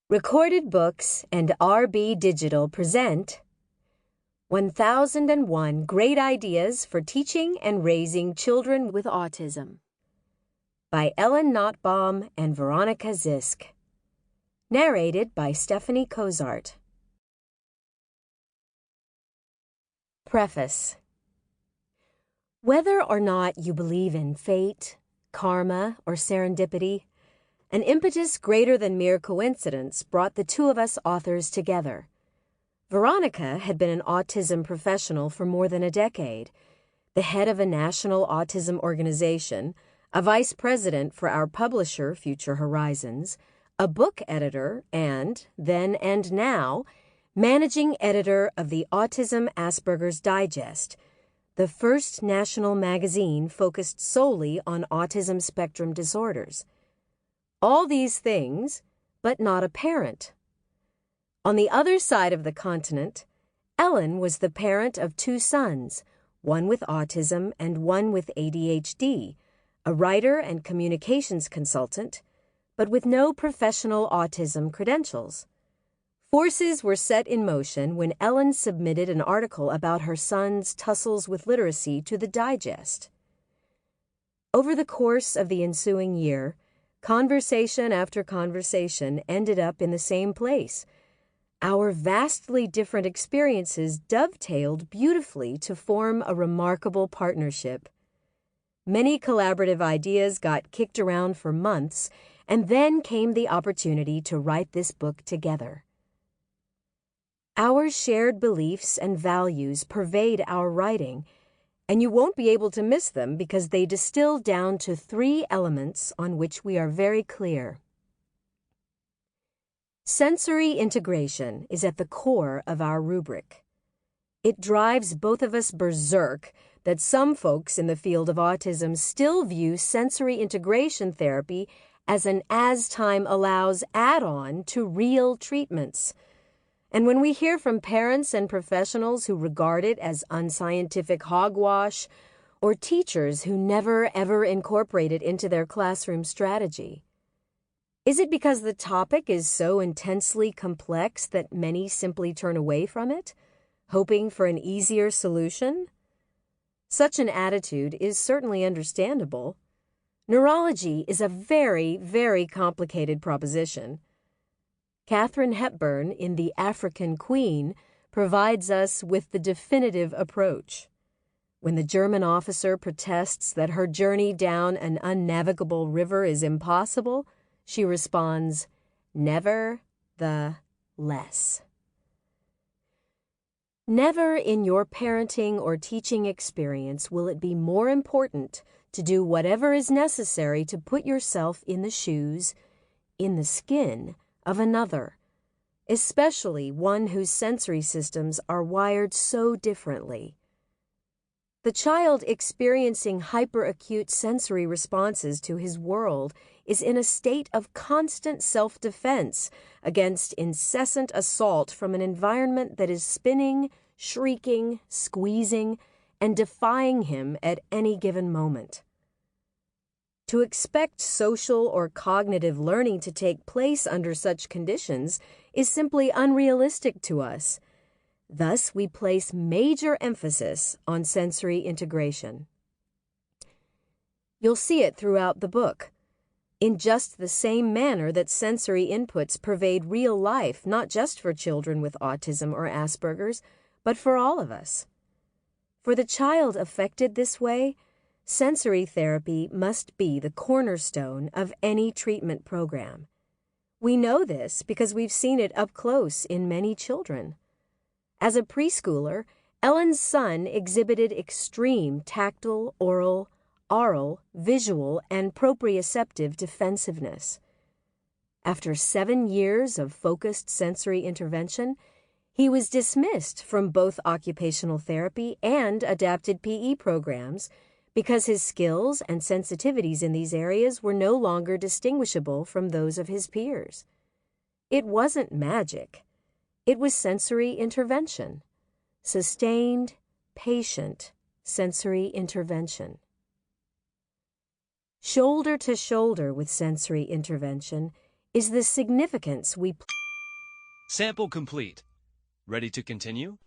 Recorded Books and RB Digital present 1001 Great Ideas for Teaching and Raising Children with Autism by Ellen Notbohm and Veronica Zysk. Narrated by Stephanie Cozart. Preface. Whether or not you believe in fate, karma, or serendipity, an impetus greater than mere coincidence brought the two of us authors together. Veronica had been an autism professional for more than a decade, the head of a national autism organization, a vice president for our publisher, Future Horizons, a book editor, and, then and now, managing editor of the Autism Asperger's Digest, the first national magazine focused solely on autism spectrum disorders. All these things, but not a parent. On the other side of the continent, Ellen was the parent of two sons, one with autism and one with ADHD, a writer and communications consultant, but with no professional autism credentials. Forces were set in motion when Ellen submitted an article about her son's tussles with literacy to the Digest. Over the course of the ensuing year, conversation after conversation ended up in the same place. Our vastly different experiences dovetailed beautifully to form a remarkable partnership. Many collaborative ideas got kicked around for months, and then came the opportunity to write this book together. Our shared beliefs and values pervade our writing, and you won't be able to miss them because they distill down to 3 elements on which we are very clear. Sensory integration is at the core of our rubric. It drives both of us berserk that some folks in the field of autism still view sensory integration therapy as an as time allows add-on to real treatments. And when we hear from parents and professionals who regard it as unscientific hogwash, or teachers who never ever incorporate it into their classroom strategy, is it because the topic is so intensely complex that many simply turn away from it, hoping for an easier solution? Such an attitude is certainly understandable. Neurology is a very, very complicated proposition. Katharine Hepburn in The African Queen provides us with the definitive approach. When the German officer protests that her journey down an unnavigable river is impossible, she responds, "Never the less." Never in your parenting or teaching experience will it be more important to do whatever is necessary to put yourself in the shoes, in the skin, of another, especially one whose sensory systems are wired so differently. The child experiencing hyperacute sensory responses to his world is in a state of constant self-defense against incessant assault from an environment that is spinning, shrieking, squeezing, and defying him at any given moment. To expect social or cognitive learning to take place under such conditions is simply unrealistic to us. Thus, we place major emphasis on sensory integration. You'll see it throughout the book, in just the same manner that sensory inputs pervade real life, not just for children with autism or Asperger's, but for all of us. For the child affected this way, sensory therapy must be the cornerstone of any treatment program. We know this because we've seen it up close in many children. As a preschooler, Ellen's son exhibited extreme tactile, oral, visual, and proprioceptive defensiveness. After 7 years of focused sensory intervention, he was dismissed from both occupational therapy and adapted PE programs because his skills and sensitivities in these areas were no longer distinguishable from those of his peers. It wasn't magic. It was sensory intervention. Sustained, patient sensory intervention. Shoulder to shoulder with sensory intervention is the significance we place Sample complete. Ready to continue?